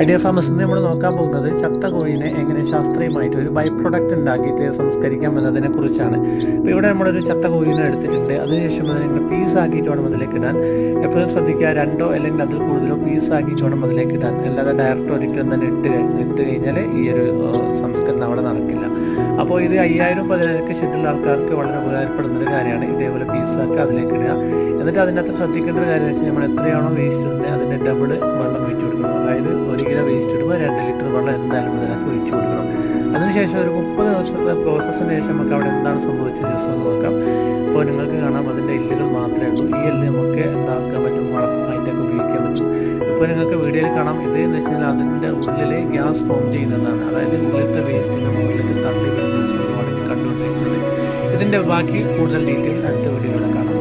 Idea famous നമ്മൾ നോക്കാൻ പോകുന്നത് ചത്ത കോഴിനെ എങ്ങനെ ശാസ്ത്രീയമായിട്ട് ഒരു ബൈ പ്രൊഡക്റ്റ് ഉണ്ടാക്കിയിട്ട് സംസ്കരിക്കാം എന്നതിനെ കുറിച്ചാണ്. ഇപ്പോൾ ഇവിടെ നമ്മളൊരു ചത്ത കോഴിനെ എടുത്തിട്ടുണ്ട്. അതിനുശേഷം അതിനെ പീസാക്കിയിട്ട് വേണം അതിലേക്ക് ഇടാൻ. എപ്പോഴും ശ്രദ്ധിക്കുക, 2 അല്ലെങ്കിൽ അതിൽ കൂടുതലോ പീസാക്കിയിട്ട് വേണം അതിലേക്ക് ഇടാൻ. അല്ലാതെ ഡയറക്റ്റ് ഒരിക്കലും തന്നെ ഇട്ട് കഴിഞ്ഞാൽ ഈ ഒരു സംസ്കരണം അവിടെ നടക്കില്ല. അപ്പോൾ ഇത് 5000-10000 ഷെഡ്യൂൾ ആൾക്കാർക്ക് വളരെ ഉപകാരപ്പെടുന്നൊരു കാര്യമാണ്. ഇതേപോലെ പീസാക്കി അതിലേക്ക് ഇടുക. എന്നിട്ട് അതിനകത്ത് ശ്രദ്ധിക്കേണ്ട ഒരു കാര്യം വെച്ചാൽ നമ്മൾ എത്രയാണോ വേസ്റ്റ് ഇടുന്നത് അതിൻ്റെ ഡബിൾ വെള്ളം ഒഴിച്ചു കൊടുക്കണം. അതായത് 1 കിലോ വേസ്റ്റ് ഇടുമ്പോൾ 2 ലിറ്റർ വെള്ളം എന്തായാലും അതിനകത്ത് ഒഴിച്ചു കൊടുക്കണം. അതിനുശേഷം ഒരു 30 ദിവസത്തെ പ്രോസസ്സിന് ശേഷം നമുക്ക് അവിടെ എന്താണ് സംഭവിച്ചത് ജസ്റ്റ് ഒന്ന് നോക്കാം. ഇപ്പോൾ നിങ്ങൾക്ക് കാണാം അതിൻ്റെ എല്ലുകൾ മാത്രമേ ഉള്ളൂ. ഈ എല്ല് നമുക്ക് എന്താക്കാൻ പറ്റും, വളമായിട്ടൊക്കെ ഉപയോഗിക്കാൻ പറ്റും. ഇപ്പോൾ നിങ്ങൾക്ക് വീഡിയോയിൽ കാണാം. ഇതെന്ന് വെച്ചാൽ അതിൻ്റെ ഉള്ളിൽ ഗ്യാസ് ഫോം ചെയ്യുന്നതാണ്. അതായത് ഉള്ളിലത്തെ വേസ്റ്റിൻ്റെ മുകളിലേക്ക് തള്ളി വരുന്ന സംഭവമാണ് കണ്ടുകൊണ്ടിരിക്കുന്നത്. ഇതിൻ്റെ ബാക്കി കൂടുതൽ ഡീറ്റെയിൽ അടുത്ത വീഡിയോയിലൂടെ കാണാം.